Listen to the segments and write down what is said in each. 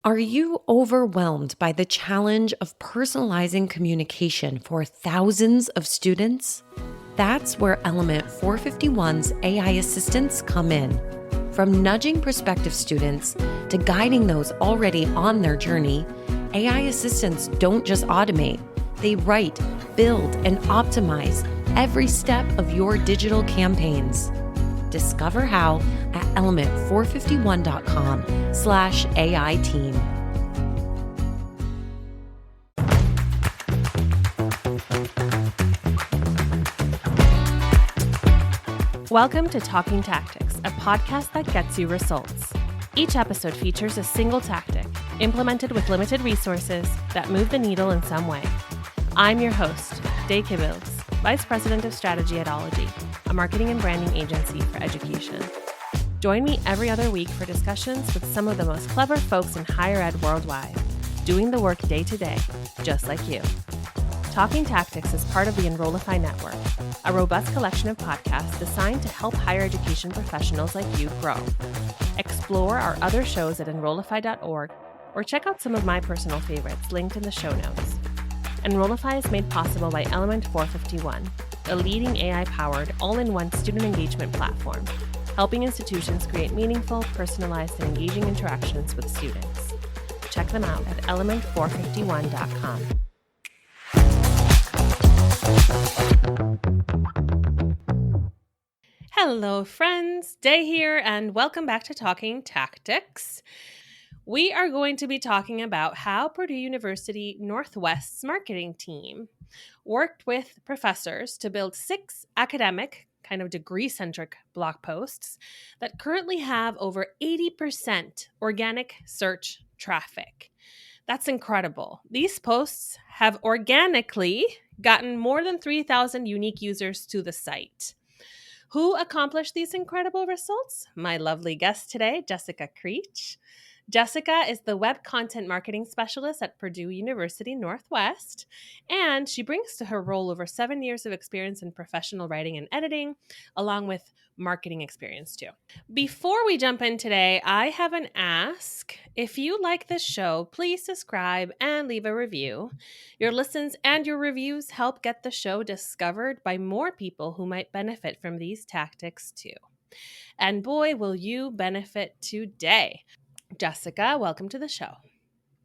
Are you overwhelmed by the challenge of personalizing communication for thousands of students? That's where Element 451's AI assistants come in. From nudging prospective students to guiding those already on their journey, AI assistants don't just automate, they write, build, and optimize every step of your digital campaigns. Discover how at element451.com/AI team. Welcome to Talking Tactics, a podcast that gets you results. Each episode features a single tactic, implemented with limited resources, that move the needle in some way. I'm your host, Day Kibbles, Vice President of Strategy at Ology, a marketing and branding agency for education. Join me every other week for discussions with some of the most clever folks in higher ed worldwide, doing the work day to day, just like you. Talking Tactics is part of the Enrollify Network, a robust collection of podcasts designed to help higher education professionals like you grow. Explore our other shows at enrollify.org or check out some of my personal favorites linked in the show notes. Enrollify is made possible by Element 451, a leading AI-powered, all-in-one student engagement platform, helping institutions create meaningful, personalized, and engaging interactions with students. Check them out at element451.com. Hello, friends. Day here, and welcome back to Talking Tactics. We are going to be talking about how Purdue University Northwest's marketing team worked with professors to build 6 academic, kind of degree-centric blog posts that currently have over 80% organic search traffic. That's incredible. These posts have organically gotten more than 3,000 unique users to the site. Who accomplished these incredible results? My lovely guest today, Jessica Creech. Jessica is the web content marketing specialist at Purdue University Northwest, and she brings to her role over 7 years of experience in professional writing and editing, along with marketing experience too. Before we jump in today, I have an ask. If you like this show, please subscribe and leave a review. Your listens and your reviews help get the show discovered by more people who might benefit from these tactics too. And boy, will you benefit today. Jessica, welcome to the show.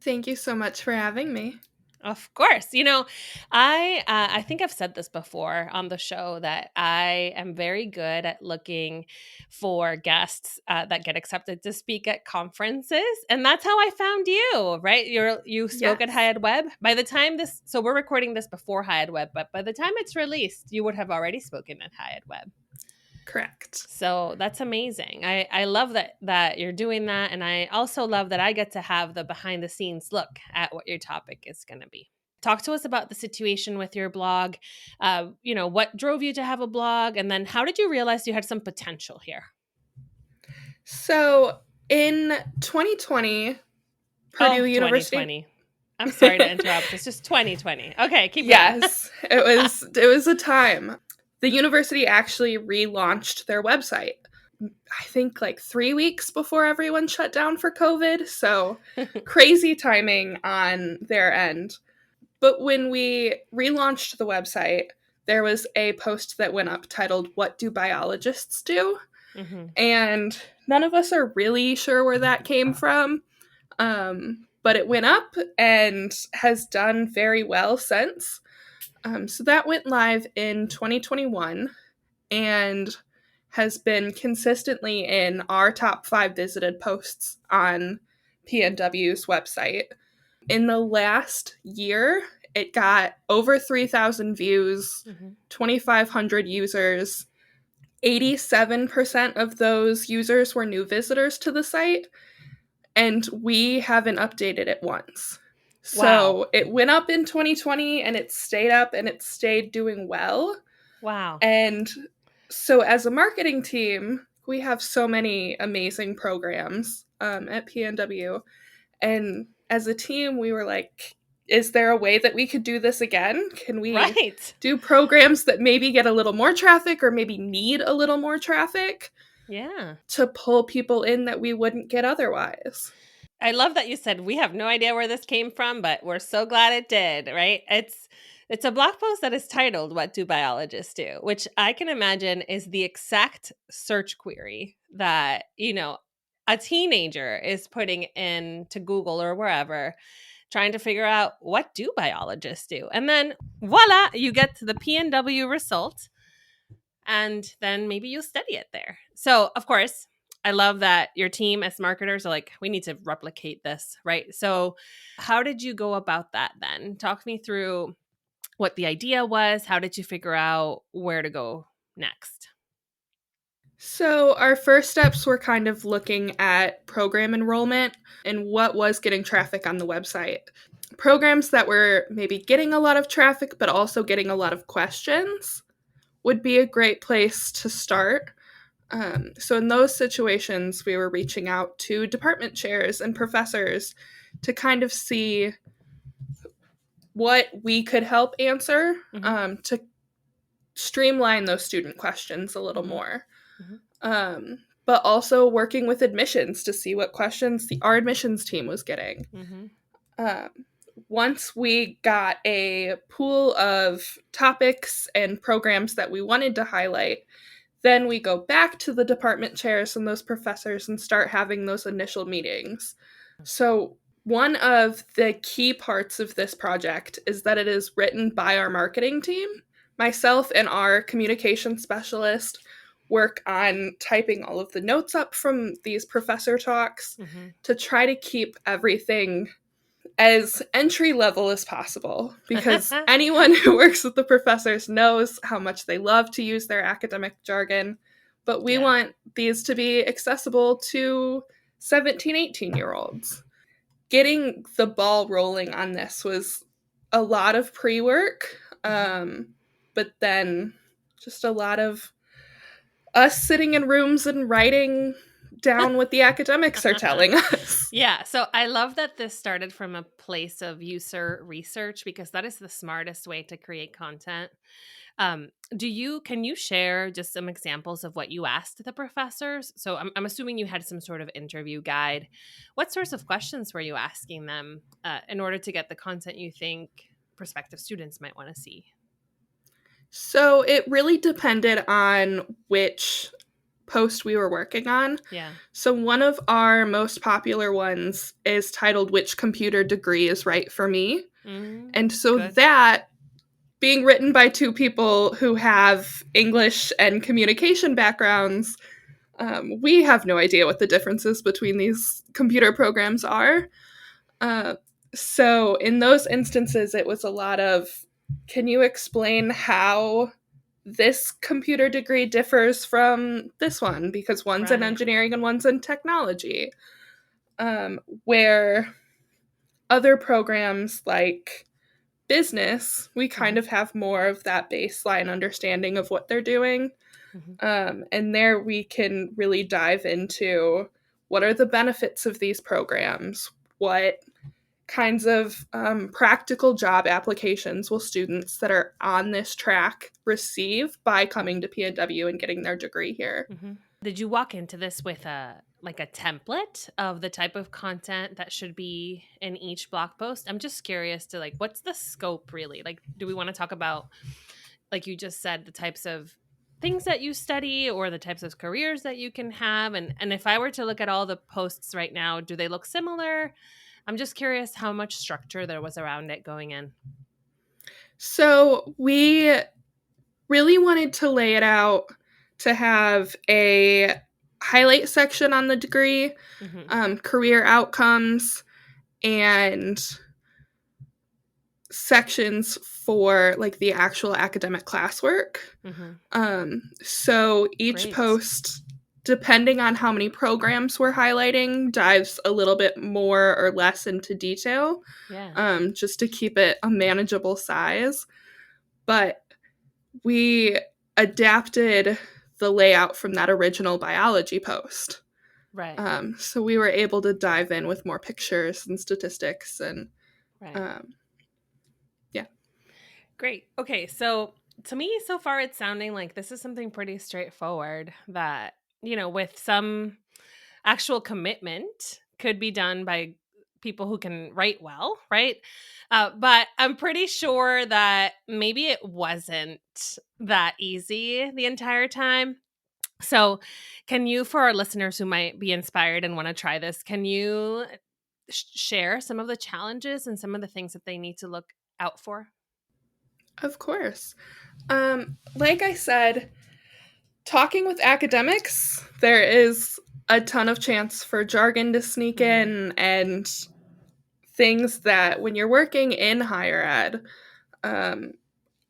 Thank you so much for having me. Of course. You know, I think I've said this before on the show that I am very good at looking for guests that get accepted to speak at conferences, and that's how I found you. Right? You spoke at High Ed Web. By the time so we're recording this before High Ed Web, but by the time it's released, you would have already spoken at High Ed Web. Correct. So that's amazing. I love that you're doing that. And I also love that I get to have the behind the scenes look at what your topic is going to be. Talk to us about the situation with your blog. What drove you to have a blog? And then how did you realize you had some potential here? So in 2020, Purdue University. 2020. I'm sorry to interrupt. It's just 2020. Okay, keep going. Yes, it was a time. The university actually relaunched their website, I think like 3 weeks before everyone shut down for COVID. So crazy timing on their end. But when we relaunched the website, there was a post that went up titled, "What do biologists do?" Mm-hmm. And none of us are really sure where that came from. But it went up and has done very well since. So that went live in 2021 and has been consistently in our top 5 visited posts on PNW's website. In the last year, it got over 3,000 views, 2,500 users. 87% of those users were new visitors to the site, and we haven't updated it once. So It went up in 2020 and it stayed up and it stayed doing well. Wow. And so as a marketing team, we have so many amazing programs at PNW. And as a team, we were like, is there a way that we could do this again? Can we do programs that maybe get a little more traffic or maybe need a little more traffic? Yeah. To pull people in that we wouldn't get otherwise. I love that you said we have no idea where this came from, but we're so glad it did, right? It's a blog post that is titled "What Do Biologists Do?" which I can imagine is the exact search query that, a teenager is putting into Google or wherever, trying to figure out what do biologists do. And then voila, you get to the PNW result, and then maybe you'll study it there. So, of course, I love that your team as marketers are like, we need to replicate this, right? So, how did you go about that then? Talk me through what the idea was. How did you figure out where to go next? So, our first steps were kind of looking at program enrollment and what was getting traffic on the website. Programs that were maybe getting a lot of traffic, but also getting a lot of questions would be a great place to start. So, in those situations, we were reaching out to department chairs and professors to kind of see what we could help answer, to streamline those student questions a little more. But also working with admissions to see what questions our admissions team was getting. Once we got a pool of topics and programs that we wanted to highlight, then we go back to the department chairs and those professors and start having those initial meetings. So one of the key parts of this project is that it is written by our marketing team. Myself and our communication specialist work on typing all of the notes up from these professor talks to try to keep everything as entry level as possible, because anyone who works with the professors knows how much they love to use their academic jargon, but we want these to be accessible to 17, 18-year-olds. Getting the ball rolling on this was a lot of pre-work, but then just a lot of us sitting in rooms and writing down what the academics are telling us. Yeah. So I love that this started from a place of user research, because that is the smartest way to create content. Can you share just some examples of what you asked the professors? So I'm assuming you had some sort of interview guide. What sorts of questions were you asking them in order to get the content you think prospective students might want to see? So it really depended on which post we were working on. Yeah. So one of our most popular ones is titled "Which Computer Degree is Right for Me?" And so that, being written by two people who have English and communication backgrounds, we have no idea what the differences between these computer programs are. So in those instances, it was a lot of, can you explain how this computer degree differs from this one? Because one's in engineering and one's in technology. Where other programs like business, we kind of have more of that baseline understanding of what they're doing. And there we can really dive into what are the benefits of these programs? What kinds of practical job applications will students that are on this track receive by coming to PNW and getting their degree here? Did you walk into this with a template of the type of content that should be in each blog post? I'm just curious to what's the scope really? Do we want to talk about, like you just said, the types of things that you study or the types of careers that you can have? And if I were to look at all the posts right now, do they look similar? I'm just curious how much structure there was around it going in. So we really wanted to lay it out to have a highlight section on the degree, career outcomes, and sections for the actual academic classwork. So each post, depending on how many programs we're highlighting, dives a little bit more or less into detail, just to keep it a manageable size. But we adapted the layout from that original biology post. So we were able to dive in with more pictures and statistics and Great. Okay, so to me, so far, it's sounding like this is something pretty straightforward that, with some actual commitment could be done by people who can write well, right? But I'm pretty sure that maybe it wasn't that easy the entire time. So, can you, for our listeners who might be inspired and want to try this, can you share some of the challenges and some of the things that they need to look out for? Of course. Like I said, talking with academics, there is a ton of chance for jargon to sneak in and things that when you're working in higher ed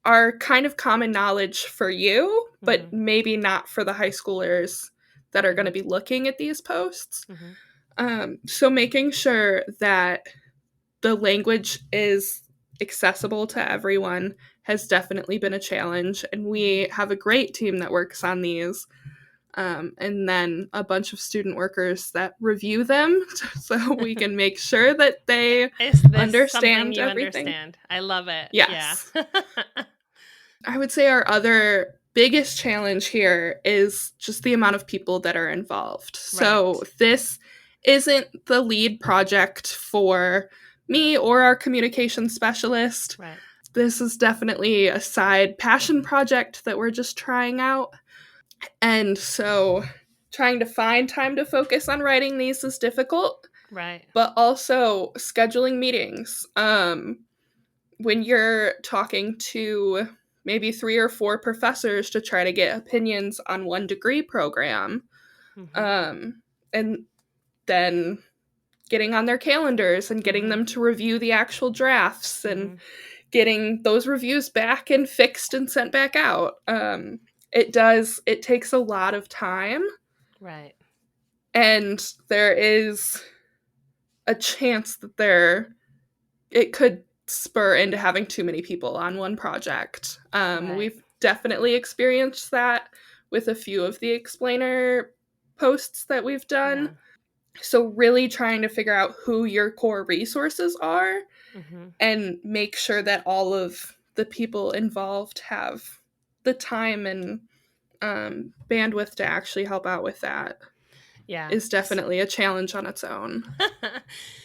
are kind of common knowledge for you, but maybe not for the high schoolers that are going to be looking at these posts. So making sure that the language is accessible to everyone has definitely been a challenge. And we have a great team that works on these. And then a bunch of student workers that review them so we can make sure that they understand everything. Understand? I love it. Yes. Yeah. I would say our other biggest challenge here is just the amount of people that are involved. So this isn't the lead project for me or our communication specialist. Right. This is definitely a side passion project that we're just trying out. And so trying to find time to focus on writing these is difficult. Right. But also scheduling meetings. When you're talking to maybe 3 or 4 professors to try to get opinions on one degree program, and then getting on their calendars and getting them to review the actual drafts and getting those reviews back and fixed and sent back out. It takes a lot of time. Right. And there is a chance that it could spur into having too many people on one project. We've definitely experienced that with a few of the explainer posts that we've done. Yeah. So really trying to figure out who your core resources are and make sure that all of the people involved have the time and bandwidth to actually help out with that. Yeah. Is definitely a challenge on its own.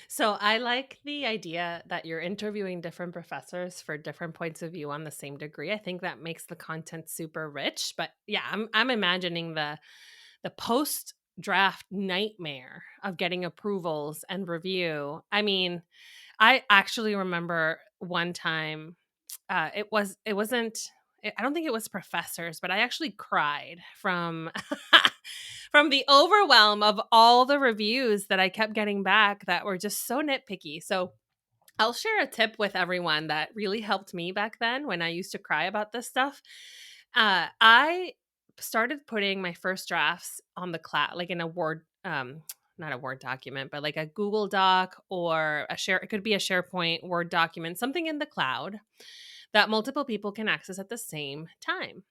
So I like the idea that you're interviewing different professors for different points of view on the same degree. I think that makes the content super rich. But yeah, I'm imagining the post draft nightmare of getting approvals and review. I mean, I actually remember one time it wasn't I don't think it was professors, but I actually cried from from the overwhelm of all the reviews that I kept getting back that were just so nitpicky. So I'll share a tip with everyone that really helped me back then when I used to cry about this stuff. I started putting my first drafts on the cloud, like in a Word, not a Word document, but like a Google Doc or it could be a SharePoint Word document, something in the cloud that multiple people can access at the same time.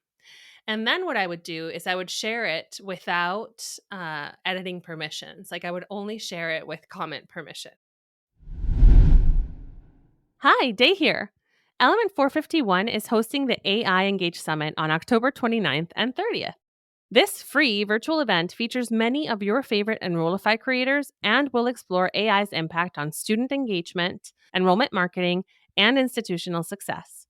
And then what I would do is I would share it without editing permissions. Like I would only share it with comment permission. Hi, Day here. Element 451 is hosting the AI Engage Summit on October 29th and 30th. This free virtual event features many of your favorite Enrollify creators and will explore AI's impact on student engagement, enrollment marketing, and institutional success.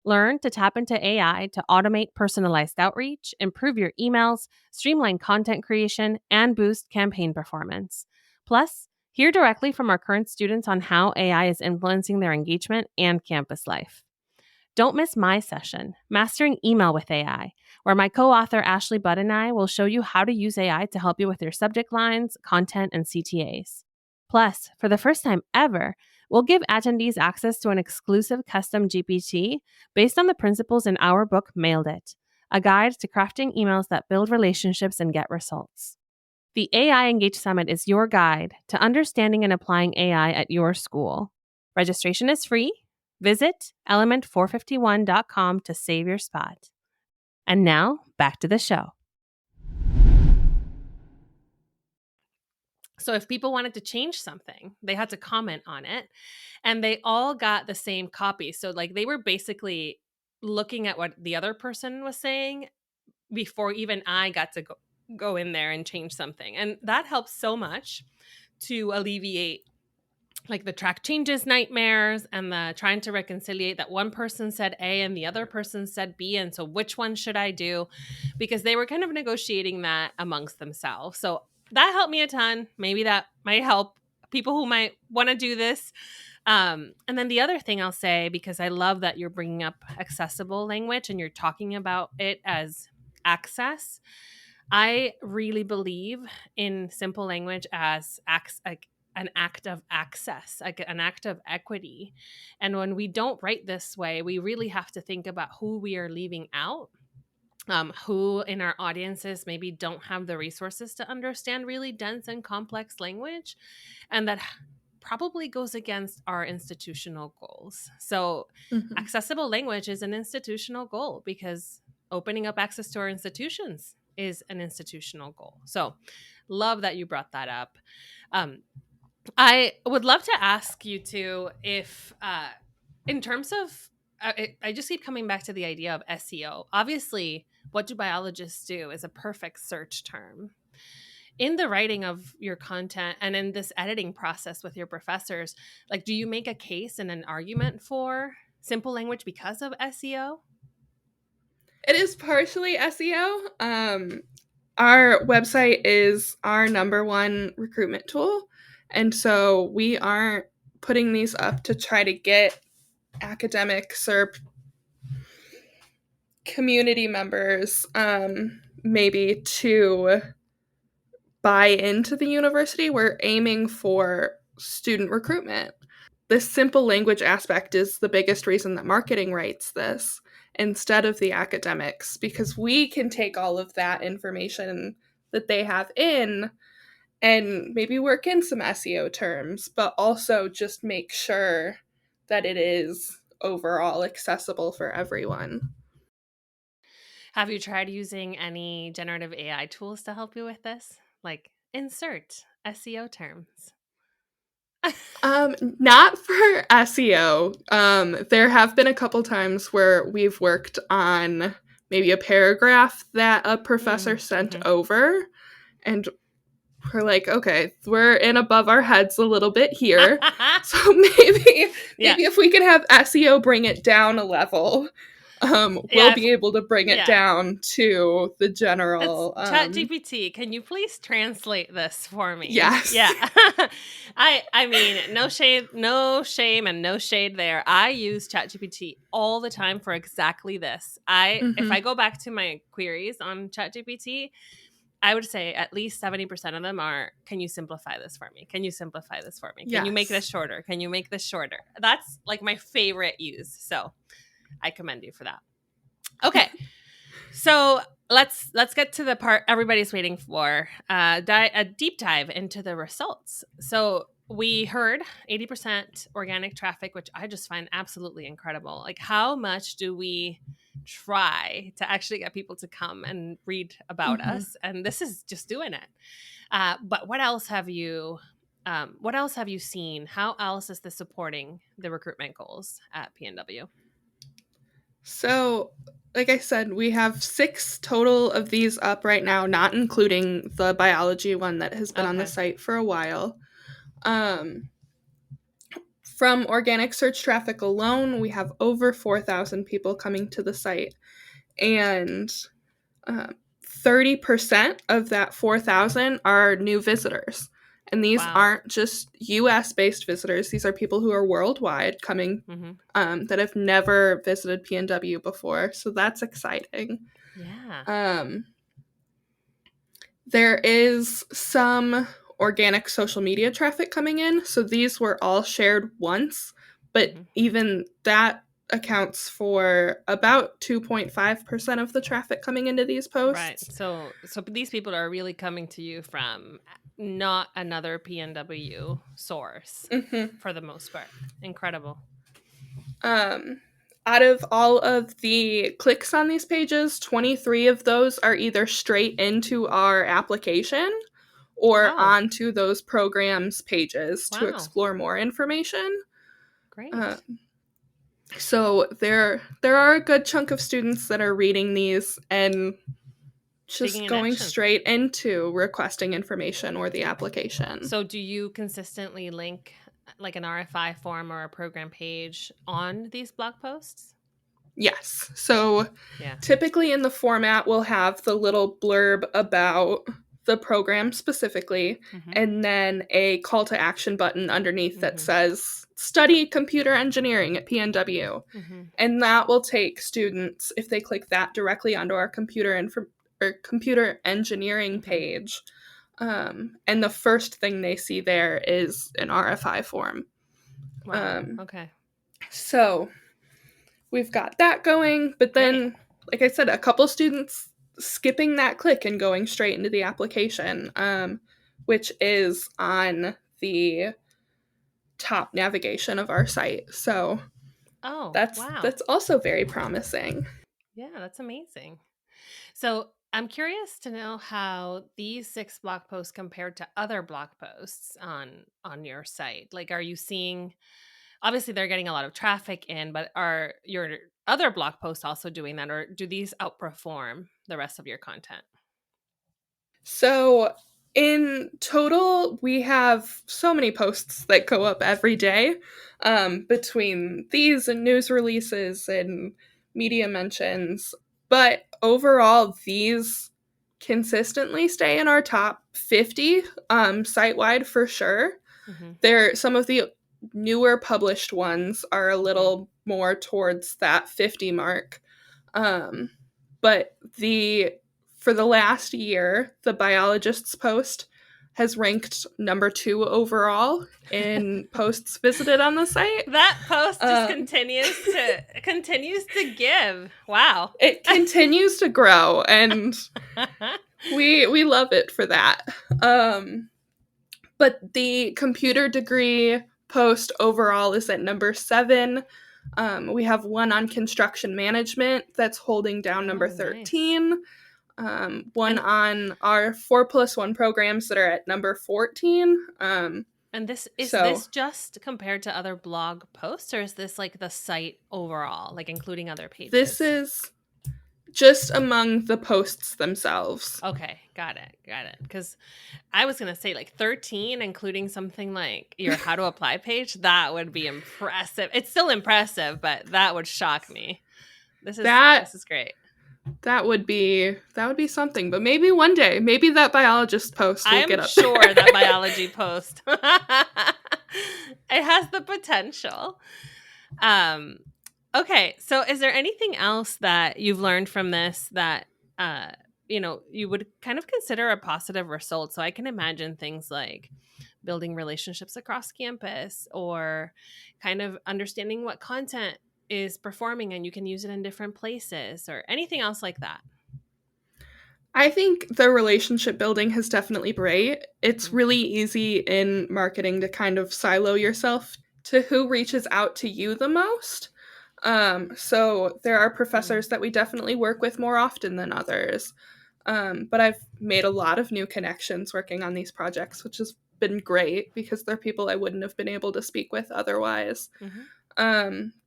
Learn to tap into AI to automate personalized outreach, improve your emails, streamline content creation, and boost campaign performance. Plus, hear directly from our current students on how AI is influencing their engagement and campus life. Don't miss my session, Mastering Email with AI, where my co-author Ashley Budd and I will show you how to use AI to help you with your subject lines, content, and CTAs. Plus, for the first time ever, we'll give attendees access to an exclusive custom GPT based on the principles in our book, Mailed It, a guide to crafting emails that build relationships and get results. The AI Engage Summit is your guide to understanding and applying AI at your school. Registration is free. Visit element451.com to save your spot. And now, back to the show. So if people wanted to change something, they had to comment on it, and they all got the same copy. So like they were basically looking at what the other person was saying before even I got to go in there and change something. And that helps so much to alleviate like the track changes nightmares and the trying to reconciliate that one person said A and the other person said B. And so which one should I do? Because they were kind of negotiating that amongst themselves. So that helped me a ton. Maybe that might help people who might want to do this. And then the other thing I'll say, because I love that you're bringing up accessible language and you're talking about it as access. I really believe in simple language as an act of access, like an act of equity. And when we don't write this way, we really have to think about who we are leaving out, who in our audiences maybe don't have the resources to understand really dense and complex language. And that probably goes against our institutional goals. So accessible language is an institutional goal because opening up access to our institutions is an institutional goal. So love that you brought that up. I would love to ask you too if, in terms of, I just keep coming back to the idea of SEO. Obviously, what do biologists do is a perfect search term. In the writing of your content and in this editing process with your professors, like, do you make a case and an argument for simple language because of SEO? It is partially SEO. Our website is our number one recruitment tool. And so we aren't putting these up to try to get academics or community members maybe to buy into the university. We're aiming for student recruitment. This simple language aspect is the biggest reason that marketing writes this instead of the academics, because we can take all of that information that they have in and maybe work in some SEO terms, but also just make sure that it is overall accessible for everyone. Have you tried using any generative AI tools to help you with this? Like insert SEO terms. Not for SEO. There have been a couple times where we've worked on maybe a paragraph that a professor sent over, and we're like, okay, we're in above our heads a little bit here. So maybe if we can have SEO bring it down a level, we'll be able to bring it down to the general. ChatGPT, can you please translate this for me? Yes. Yeah. I mean, no shame and no shade there. I use ChatGPT all the time for exactly this. If I go back to my queries on ChatGPT, I would say at least 70% of them are, can you simplify this for me? Can you simplify this for me? Can you make this shorter? Can you make this shorter? That's like my favorite use. So I commend you for that. Okay. So let's get to the part everybody's waiting for, a deep dive into the results. So we heard 80% organic traffic, which I just find absolutely incredible. Like, how much do we try to actually get people to come and read about us? And this is just doing it. But what else have you seen? How else is this supporting the recruitment goals at PNW? So, like I said, we have 6 total of these up right now, not including the biology one that has been on the site for a while. From organic search traffic alone, we have over 4,000 people coming to the site, and 30% of that 4,000 are new visitors. And these aren't just US-based visitors. These are people who are worldwide coming that have never visited PNW before. So that's exciting. Yeah. There is some organic social media traffic coming in. So these were all shared once, but even that accounts for about 2.5% of the traffic coming into these posts. Right. So these people are really coming to you from not another PNW source for the most part. Incredible. Out of all of the clicks on these pages, 23 of those are either straight into our application or onto those programs pages to explore more information. Great. So there are a good chunk of students that are reading these and just going straight into requesting information or the application. So do you consistently link like an RFI form or a program page on these blog posts? Yes. So typically in the format, we'll have the little blurb about the program specifically, and then a call to action button underneath that says study computer engineering at PNW. And that will take students, if they click that, directly onto our computer engineering page. And the first thing they see there is an RFI form. Wow. Okay. So we've got that going, but then, like I said, a couple students skipping that click and going straight into the application, which is on the top navigation of our site. So that's also very promising. Yeah, that's amazing. So I'm curious to know how these 6 blog posts compared to other blog posts on your site. Like, are you seeing, obviously they're getting a lot of traffic in, but are your other blog posts also doing that, or do these outperform the rest of your content? So in total, we have so many posts that go up every day, between these and news releases and media mentions. But overall, these consistently stay in our top 50 site-wide for sure. Some of the newer published ones are a little more towards that 50 mark. But for the last year, the biologist's post has ranked number 2 overall in posts visited on the site. That post just continues to give. Wow. It continues to grow, and we love it for that. But the computer degree post overall is at number 7. We have one on construction management that's holding down number 13. Nice. One on our 4+1 programs that are at number 14. And this just compared to other blog posts, or is this like the site overall, like including other pages? This is just among the posts themselves. Okay, got it. Because I was going to say like 13, including something like your how to apply page, that would be impressive. It's still impressive, but that would shock me. This is great. That would be something, but maybe one day, maybe that biologist post will get up there. I'm sure that biology post, it has the potential. Okay, so is there anything else that you've learned from this that, you would kind of consider a positive result? So I can imagine things like building relationships across campus, or kind of understanding what content is performing and you can use it in different places, or anything else like that. I think the relationship building has definitely been great. It's really easy in marketing to kind of silo yourself to who reaches out to you the most. So there are professors that we definitely work with more often than others. But I've made a lot of new connections working on these projects, which has been great because they're people I wouldn't have been able to speak with otherwise.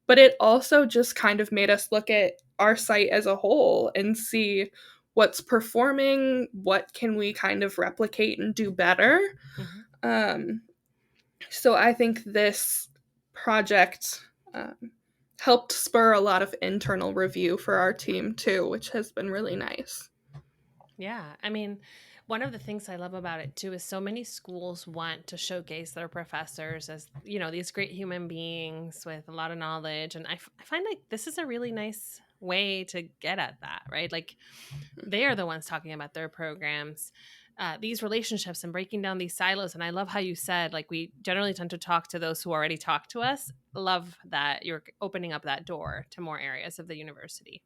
But it also just kind of made us look at our site as a whole and see what's performing, what can we kind of replicate and do better. So I think this project helped spur a lot of internal review for our team too, which has been really nice. Yeah, I mean, one of the things I love about it too is so many schools want to showcase their professors as, these great human beings with a lot of knowledge. And I find like this is a really nice way to get at that, right? Like they are the ones talking about their programs, these relationships and breaking down these silos. And I love how you said, like, we generally tend to talk to those who already talk to us. Love that you're opening up that door to more areas of the university,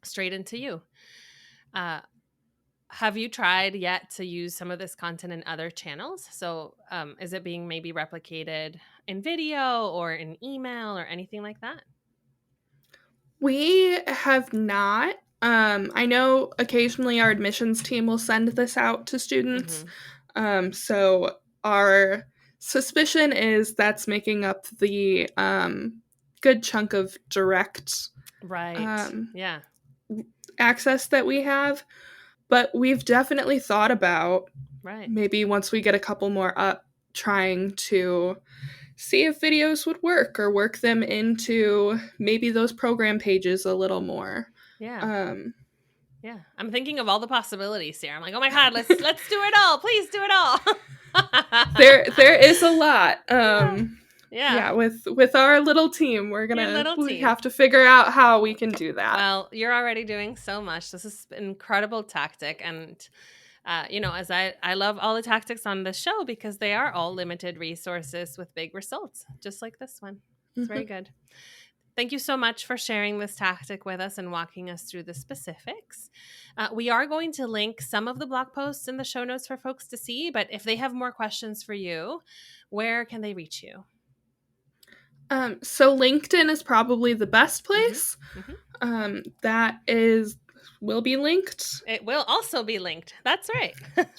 straight into you. Have you tried yet to use some of this content in other channels? So is it being maybe replicated in video or in email or anything like that? We have not. I know occasionally our admissions team will send this out to students. So our suspicion is that's making up the good chunk of direct access that But we've definitely thought about Right. maybe once we get a couple more up, trying to see if videos would work or work them into maybe those program pages a little more. Yeah. Yeah. I'm thinking of all the possibilities here. I'm like, oh my God, let's do it all. Please do it all. There is a lot. Yeah. With our little team, we have to figure out how we can do that. Well, you're already doing so much. This is an incredible tactic. And, as I love all the tactics on this show because they are all limited resources with big results, just like this one. It's very good. Thank you so much for sharing this tactic with us and walking us through the specifics. We are going to link some of the blog posts in the show notes for folks to see, but if they have more questions for you, where can they reach you? So LinkedIn is probably the best place. Will be linked. It will also be linked. That's right.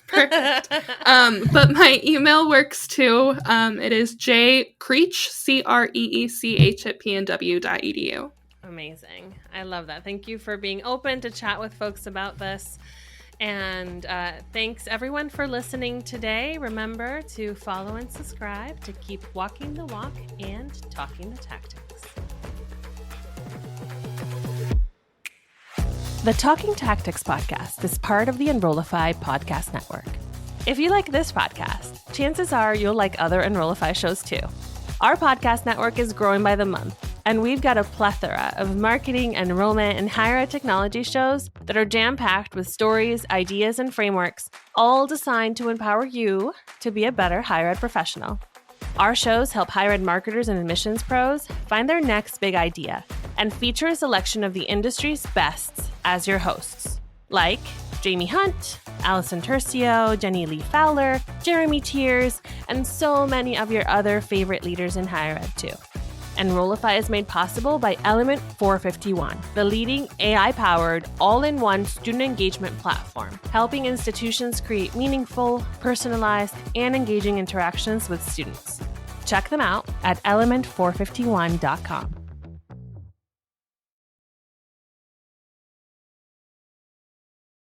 Perfect. But my email works too. It is jcreech, CREECH at pnw.edu. Amazing. I love that. Thank you for being open to chat with folks about this. And thanks everyone for listening today. Remember to follow and subscribe to keep walking the walk and talking the tactics. The Talking Tactics podcast is part of the Enrollify podcast network. If you like this podcast, chances are you'll like other Enrollify shows too. Our podcast network is growing by the month, and we've got a plethora of marketing, enrollment, and higher ed technology shows that are jam-packed with stories, ideas, and frameworks, all designed to empower you to be a better higher ed professional. Our shows help higher ed marketers and admissions pros find their next big idea and feature a selection of the industry's best as your hosts, like Jamie Hunt, Allison Tercio, Jenny Lee Fowler, Jeremy Tiers, and so many of your other favorite leaders in higher ed too. Enrollify is made possible by Element 451, the leading AI-powered, all-in-one student engagement platform, helping institutions create meaningful, personalized, and engaging interactions with students. Check them out at element451.com.